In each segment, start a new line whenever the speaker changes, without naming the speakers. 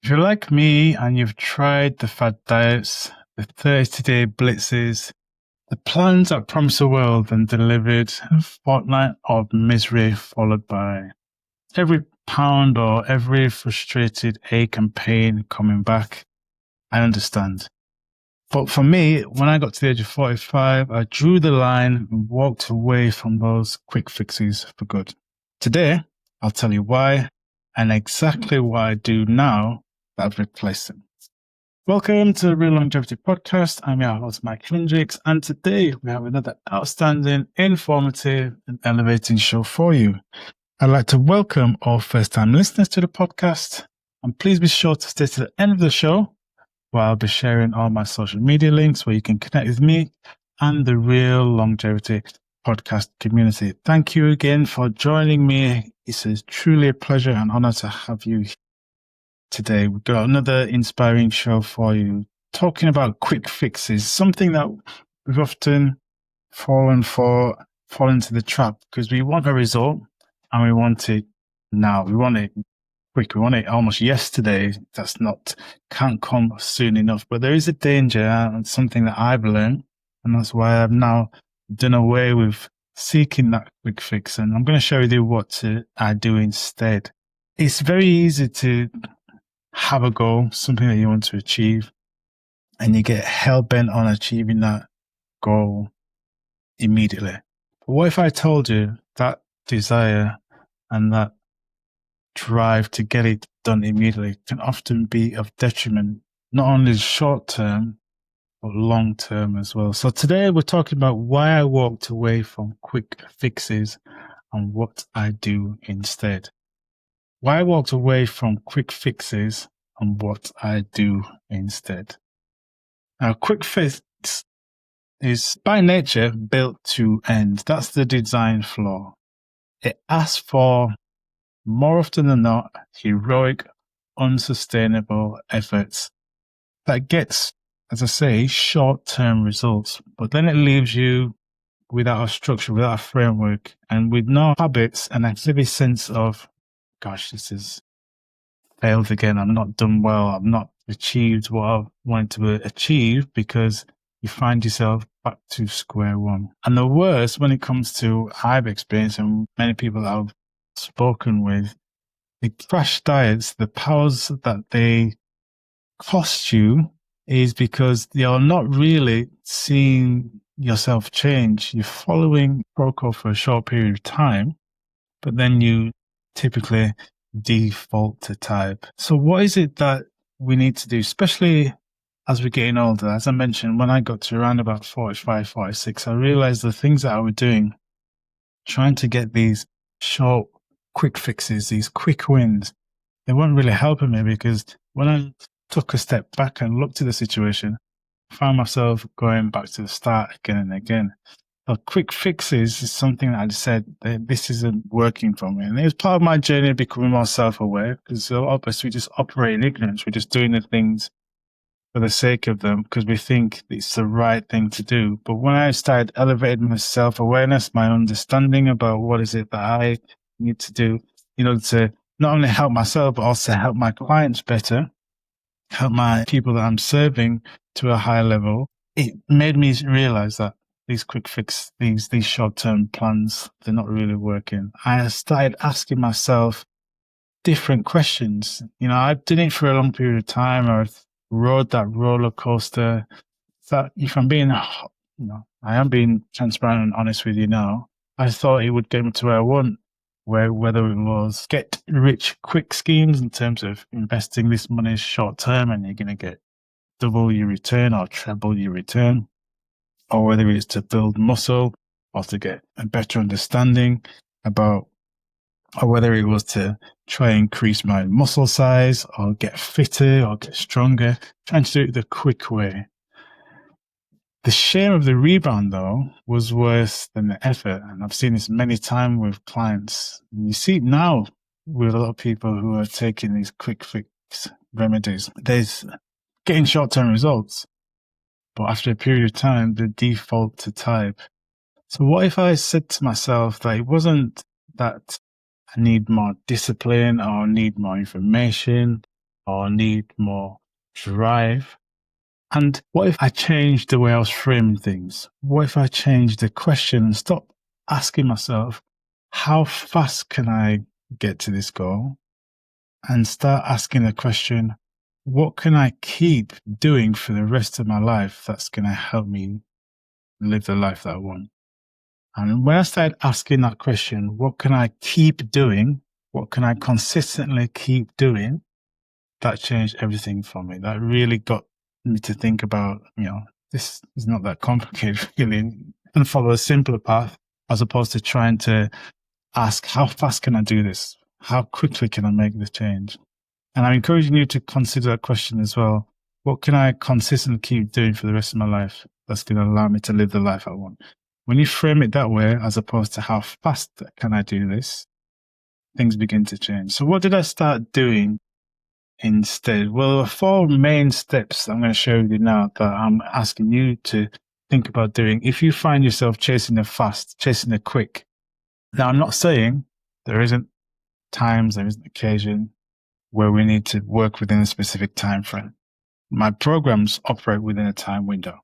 If you're like me and you've tried the fad diets, the 30-day blitzes, the plans that promise the world and delivered a fortnight of misery followed by every pound or every frustrated ache and pain coming back, I understand. But for me, when I got to the age of 45, I drew the line and walked away from those quick fixes for good. Today, I'll tell you why and exactly what I do now that I've replaced them. Welcome to the Real Longevity Podcast. I'm your host, Mike Hendricks, and today we have another outstanding, informative, and elevating show for you. I'd like to welcome all first-time listeners to the podcast, and please be sure to stay to the end of the show, where I'll be sharing all my social media links where you can connect with me and the Real Longevity Podcast community. Thank you again for joining me. It's truly a pleasure and honor to have you today. We've got another inspiring show for you, talking about quick fixes, something that we've often fallen into the trap because we want a result and we want it now. We want it quick. We want it almost yesterday. Can't come soon enough. But there is a danger, and something that I've learned, and that's why I've now done away with seeking that quick fix. And I'm going to share with you what I do instead. It's very easy to have a goal, something that you want to achieve, and you get hell-bent on achieving that goal immediately. But what if I told you that desire and that drive to get it done immediately can often be of detriment, not only short-term, but long-term as well. So today we're talking about why I walked away from quick fixes and what I do instead. Why I walked away from quick fixes and what I do instead. Now, quick fix is by nature built to end. That's the design flaw. It asks for, more often than not, heroic, unsustainable efforts that gets, as I say, short-term results, but then it leaves you without a structure, without a framework, and with no habits and a heavy sense of, gosh, this is failed again. I'm not done well. I've not achieved what I wanted to achieve, because you find yourself back to square one. And the worst, when it comes to, I've experienced, and many people that I've spoken with, the crash diets, the powers that they cost you is because you're not really seeing yourself change. You're following protocol for a short period of time, but then you typically default to type. So what is it that we need to do, especially as we're getting older? As I mentioned, when I got to around about 45, 46, I realized the things that I was doing, trying to get these short, quick fixes, these quick wins, they weren't really helping me, because when I took a step back and looked at the situation, I found myself going back to the start again and again. But quick fixes is something that I said, this isn't working for me. And it was part of my journey of becoming more self-aware, because a lot of us, we just operate in ignorance. We're just doing the things for the sake of them because we think it's the right thing to do. But when I started elevating my self-awareness, my understanding about what is it that I need to do, to not only help myself, but also help my clients better, help my people that I'm serving to a higher level, it made me realize that these quick fix, these short-term plans, they're not really working. I started asking myself different questions. I've done it for a long period of time. I rode that roller coaster. That, if I'm being, I am being transparent and honest with you now, I thought it would get me to where I want, whether it was get rich quick schemes in terms of investing this money short-term and you're going to get double your return or treble your return, or whether it's to build muscle or to get a better understanding about, or whether it was to try and increase my muscle size or get fitter or get stronger, trying to do it the quick way. The shame of the rebound, though, was worse than the effort. And I've seen this many times with clients. And you see it now with a lot of people who are taking these quick fix remedies. There's getting short-term results, but after a period of time, they default to type. So what if I said to myself that it wasn't that I need more discipline or need more information or need more drive? And what if I changed the way I was framing things? What if I changed the question and stopped asking myself, how fast can I get to this goal? And start asking the question, what can I keep doing for the rest of my life that's going to help me live the life that I want? And when I started asking that question, what can I keep doing? What can I consistently keep doing? That changed everything for me. That really got me to think about, this is not that complicated, really, and follow a simpler path as opposed to trying to ask, how fast can I do this? How quickly can I make the change? And I'm encouraging you to consider that question as well. What can I consistently keep doing for the rest of my life that's going to allow me to live the life I want? When you frame it that way, as opposed to how fast can I do this, things begin to change. So what did I start doing instead? Well, there are 4 main steps I'm going to share with you now that I'm asking you to think about doing if you find yourself chasing the fast, chasing the quick. Now, I'm not saying there isn't times, there isn't occasion where we need to work within a specific time frame. My programs operate within a time window,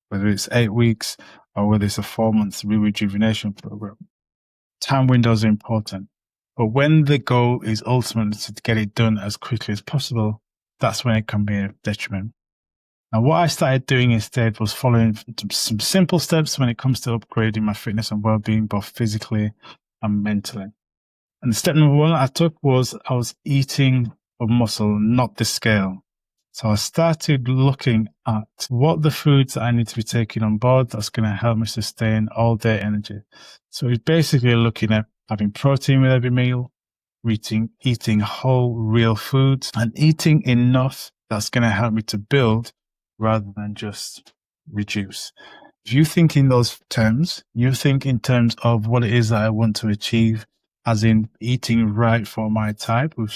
whether it's 8 weeks or whether it's a 4-month rejuvenation program. Time windows are important. But when the goal is ultimately to get it done as quickly as possible, that's when it can be a detriment. Now, what I started doing instead was following some simple steps when it comes to upgrading my fitness and well-being, both physically and mentally. And step number 1 I took was I was eating for muscle, not the scale. So I started looking at what the foods that I need to be taking on board that's going to help me sustain all day energy. So it's basically looking at having protein with every meal, eating whole, real foods, and eating enough that's going to help me to build rather than just reduce. If you think in those terms, you think in terms of what it is that I want to achieve, as in eating right for my type. We've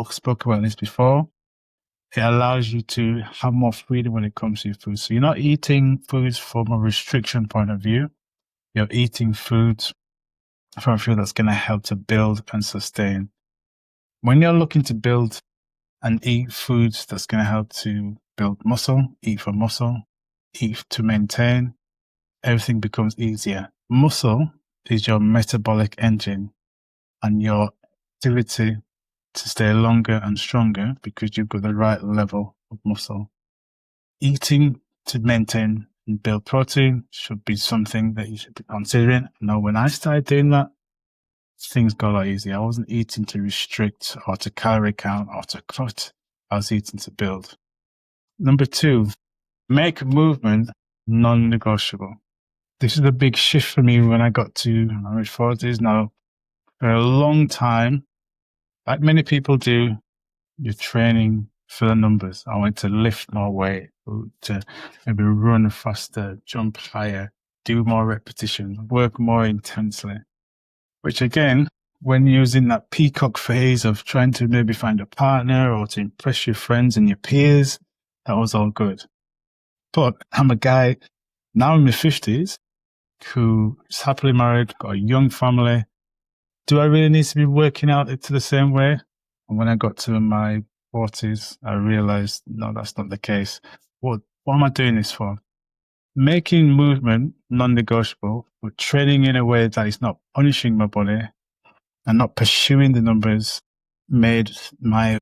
spoke about this before. It allows you to have more freedom when it comes to your food. So you're not eating foods from a restriction point of view. You're eating foods from a view that's going to help to build and sustain. When you're looking to build and eat foods that's going to help to build muscle, eat for muscle, eat to maintain, everything becomes easier. Muscle is your metabolic engine and your ability to stay longer and stronger because you've got the right level of muscle. Eating to maintain and build protein should be something that you should be considering. Now, when I started doing that, things got a lot easier. I wasn't eating to restrict or to calorie count or to cut. I was eating to build. Number 2, make movement non-negotiable. This is a big shift for me when I got to my mid-40s now. For a long time, like many people do, you're training for the numbers. I want to lift more weight, to maybe run faster, jump higher, do more repetitions, work more intensely. Which again, when using that peacock phase of trying to maybe find a partner or to impress your friends and your peers, that was all good. But I'm a guy now in my 50s who is happily married, got a young family. Do I really need to be working out to the same way? And when I got to my 40s, I realized, no, that's not the case. What am I doing this for? Making movement non-negotiable, but training in a way that is not punishing my body and not pursuing the numbers made my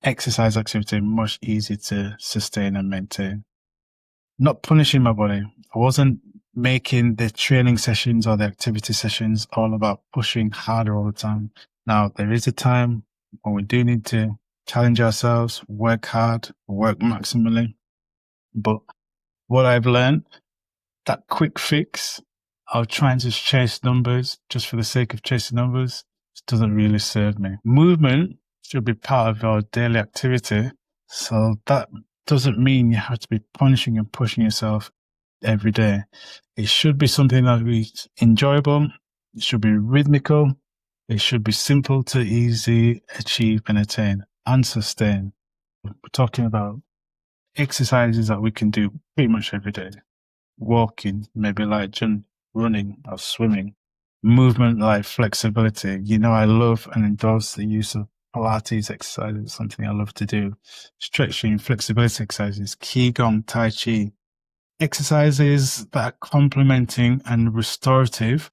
exercise activity much easier to sustain and maintain. Not punishing my body. I wasn't making the training sessions or the activity sessions all about pushing harder all the time. Now, there is a time when we do need to challenge ourselves, work hard, work maximally. But what I've learned, that quick fix of trying to chase numbers just for the sake of chasing numbers doesn't really serve me. Movement should be part of your daily activity. So that doesn't mean you have to be punishing and pushing yourself every day. It should be something that is enjoyable. It should be rhythmical. It should be simple to easy achieve and attain and sustain. We're talking about exercises that we can do pretty much every day. Walking, maybe like running or swimming. Movement like flexibility. I love and endorse the use of Pilates exercises, something I love to do. Stretching, flexibility exercises, Qigong, Tai Chi. Exercises that are complementing and restorative,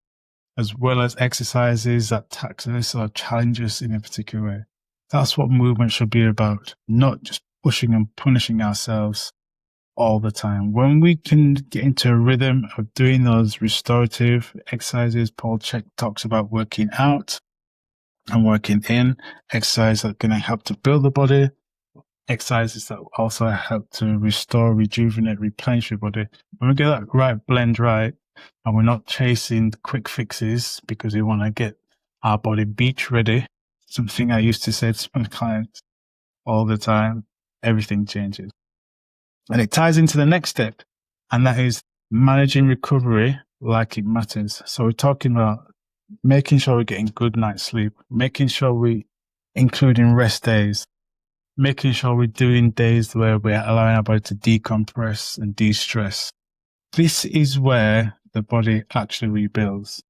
as well as exercises that tax us or challenge us in a particular way. That's what movement should be about, not just pushing and punishing ourselves all the time. When we can get into a rhythm of doing those restorative exercises, Paul Chek talks about working out and working in, exercises that are going to help to build the body, exercises that also help to restore, rejuvenate, replenish your body. When we get that right blend right, and we're not chasing quick fixes because we want to get our body beach ready, something I used to say to my clients all the time, everything changes. And it ties into the next step, and that is managing recovery like it matters. So we're talking about making sure we're getting good night's sleep, making sure we including rest days, making sure we're doing days where we're allowing our body to decompress and de-stress. This is where the body actually rebuilds.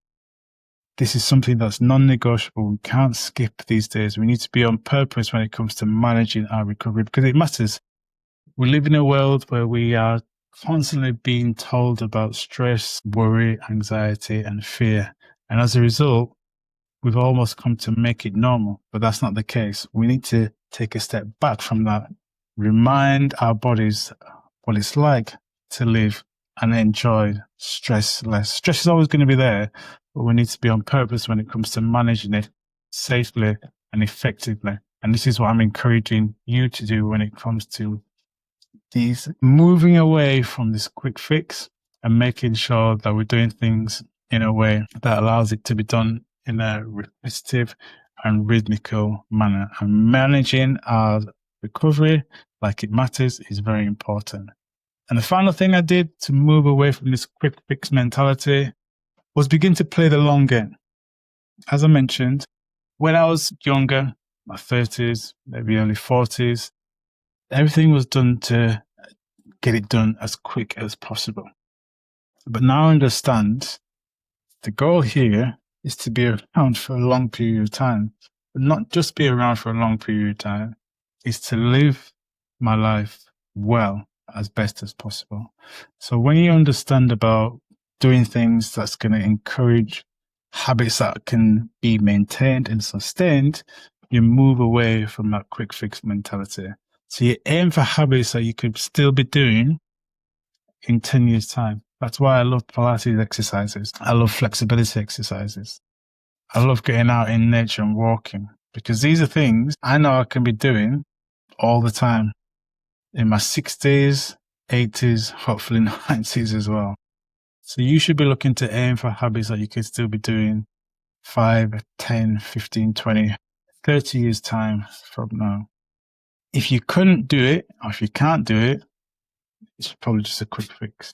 This is something that's non-negotiable. We can't skip these days. We need to be on purpose when it comes to managing our recovery because it matters. We live in a world where we are constantly being told about stress, worry, anxiety, and fear. And as a result, we've almost come to make it normal, but that's not the case. We need to take a step back from that, remind our bodies what it's like to live and enjoy stress less. Stress is always going to be there, but we need to be on purpose when it comes to managing it safely and effectively. And this is what I'm encouraging you to do when it comes to these moving away from this quick fix and making sure that we're doing things in a way that allows it to be done in a repetitive and rhythmical manner. And managing our recovery like it matters is very important. And the final thing I did to move away from this quick fix mentality was begin to play the long game. As I mentioned, when I was younger, my 30s, maybe early 40s, everything was done to get it done as quick as possible. But now I understand the goal here is to be around for a long period of time, but not just be around for a long period of time, is to live my life well as best as possible. So when you understand about doing things that's going to encourage habits that can be maintained and sustained, you move away from that quick fix mentality. So you aim for habits that you could still be doing in 10 years' time. That's why I love Pilates exercises. I love flexibility exercises. I love getting out in nature and walking because these are things I know I can be doing all the time in my 60s, 80s, hopefully 90s as well. So you should be looking to aim for habits that you can still be doing 5, 10, 15, 20, 30 years time from now. If you couldn't do it, or if you can't do it, it's probably just a quick fix.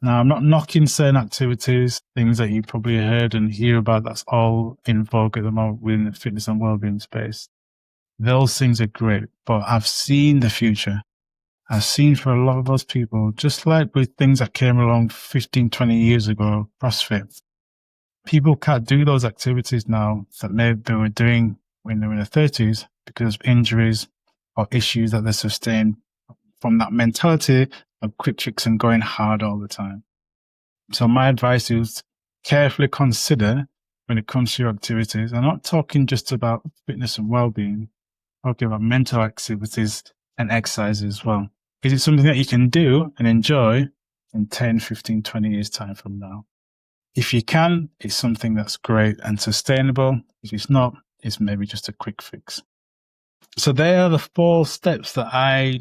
Now, I'm not knocking certain activities, things that you probably heard and hear about that's all in vogue at the moment within the fitness and wellbeing space. Those things are great, but I've seen the future. I've seen for a lot of those people, just like with things that came along 15, 20 years ago, CrossFit, people can't do those activities now that maybe they were doing when they were in their 30s because of injuries or issues that they sustained from that mentality of quick fix and going hard all the time. So my advice is carefully consider when it comes to your activities. I'm not talking just about fitness and well-being, I'm talking about mental activities and exercise as well. Is it something that you can do and enjoy in 10, 15, 20 years time from now? If you can, it's something that's great and sustainable. If it's not, it's maybe just a quick fix. So they are the 4 steps that I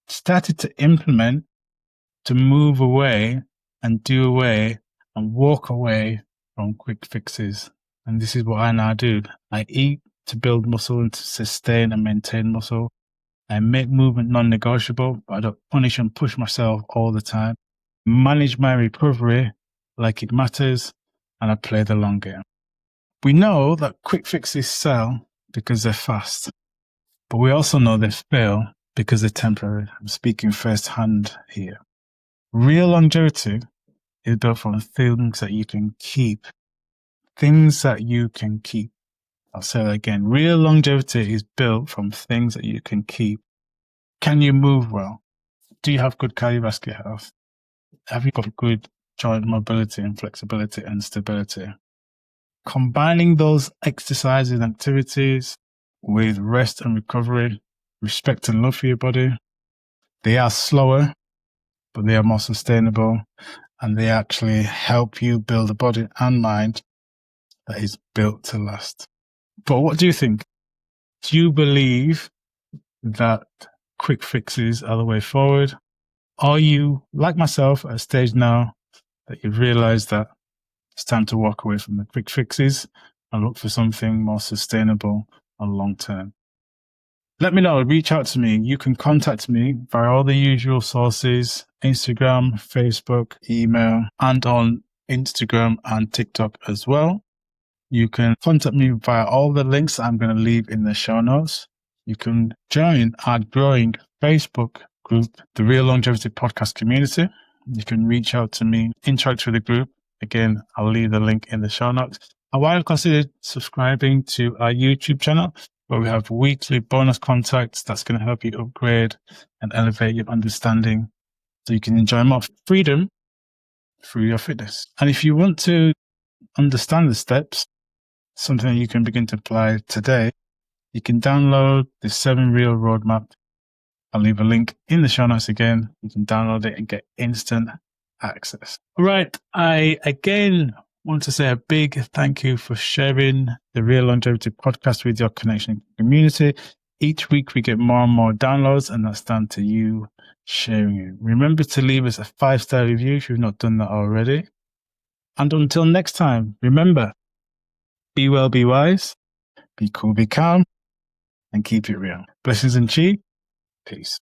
started to implement to move away and do away and walk away from quick fixes. And this is what I now do. I eat to build muscle and to sustain and maintain muscle. I make movement non-negotiable, but I don't punish and push myself all the time. Manage my recovery like it matters, and I play the long game. We know that quick fixes sell because they're fast, but we also know they fail because they're temporary. I'm speaking firsthand here. Real longevity is built from things that you can keep. Things that you can keep. I'll say that again. Real longevity is built from things that you can keep. Can you move well? Do you have good cardiovascular health? Have you got good joint mobility and flexibility and stability? Combining those exercises and activities with rest and recovery, respect and love for your body, they are slower, but they are more sustainable, and they actually help you build a body and mind that is built to last. But what do you think? Do you believe that quick fixes are the way forward? Are you, like myself, at a stage now that you've realized that it's time to walk away from the quick fixes and look for something more sustainable and long term? Let me know. Reach out to me. You can contact me via all the usual sources: Instagram, Facebook, email, and on Instagram and TikTok as well. You can contact me via all the links I'm going to leave in the show notes. You can join our growing Facebook group, the Real Longevity Podcast Community. You can reach out to me, interact with the group. Again, I'll leave the link in the show notes. And why consider subscribing to our YouTube channel, where we have weekly bonus contacts that's going to help you upgrade and elevate your understanding so you can enjoy more freedom through your fitness. And if you want to understand the steps, something that you can begin to apply today, you can download the 7 Real Roadmap. I'll leave a link in the show notes again. You can download it and get instant access. All right. I again want to say a big thank you for sharing the Real Longevity Podcast with your connection community. Each week we get more and more downloads, and that's down to you sharing it. Remember to leave us a 5-star review if you've not done that already. And until next time, remember, be well, be wise, be cool, be calm, and keep it real. Blessings and chi. Peace.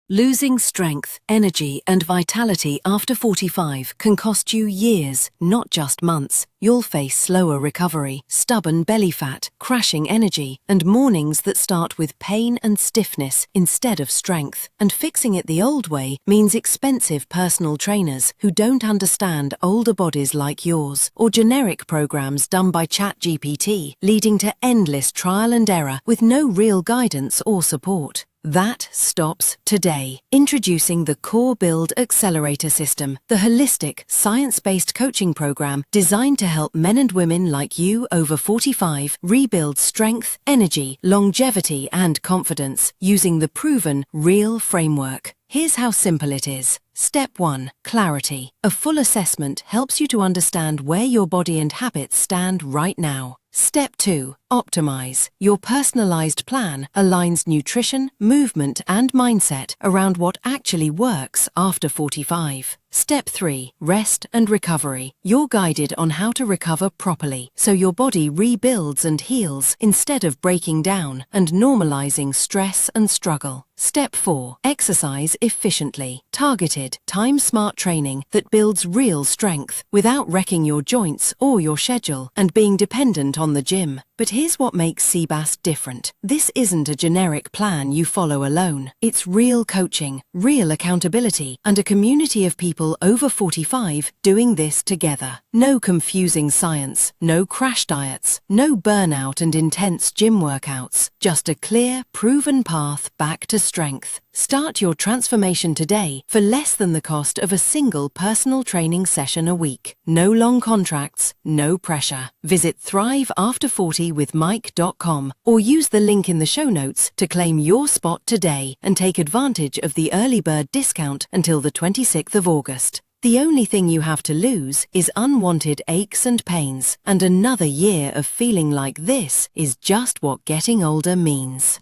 Losing strength, energy, and vitality after 45 can cost you years, not just months. You'll face slower recovery, stubborn belly fat, crashing energy, and mornings that start with pain and stiffness instead of strength. And fixing it the old way means expensive personal trainers who don't understand older bodies like yours, or generic programs done by ChatGPT, leading to endless trial and error with no real guidance or support. That stops today. Introducing the Core Build Accelerator System, the holistic, science-based coaching program designed to help men and women like you over 45 rebuild strength, energy, longevity, and confidence using the proven Real framework. Here's how simple it is. Step 1. Clarity. A full assessment helps you to understand where your body and habits stand right now. Step 2. Optimize. Your personalized plan aligns nutrition, movement, and mindset around what actually works after 45. Step 3. Rest and recovery. You're guided on how to recover properly, so your body rebuilds and heals instead of breaking down and normalizing stress and struggle. Step 4. Exercise efficiently. Targeted, time-smart training that builds real strength without wrecking your joints or your schedule and being dependent on the gym. But here's what makes CBAS different. This isn't a generic plan you follow alone. It's real coaching, real accountability, and a community of people over 45 doing this together. No confusing science, no crash diets, no burnout and intense gym workouts. Just a clear, proven path back to strength. Start your transformation today for less than the cost of a single personal training session a week. No long contracts, no pressure. Visit thriveafter40withmike.com or use the link in the show notes to claim your spot today and take advantage of the early bird discount until the 26th of August. The only thing you have to lose is unwanted aches and pains, and another year of feeling like this is just what getting older means.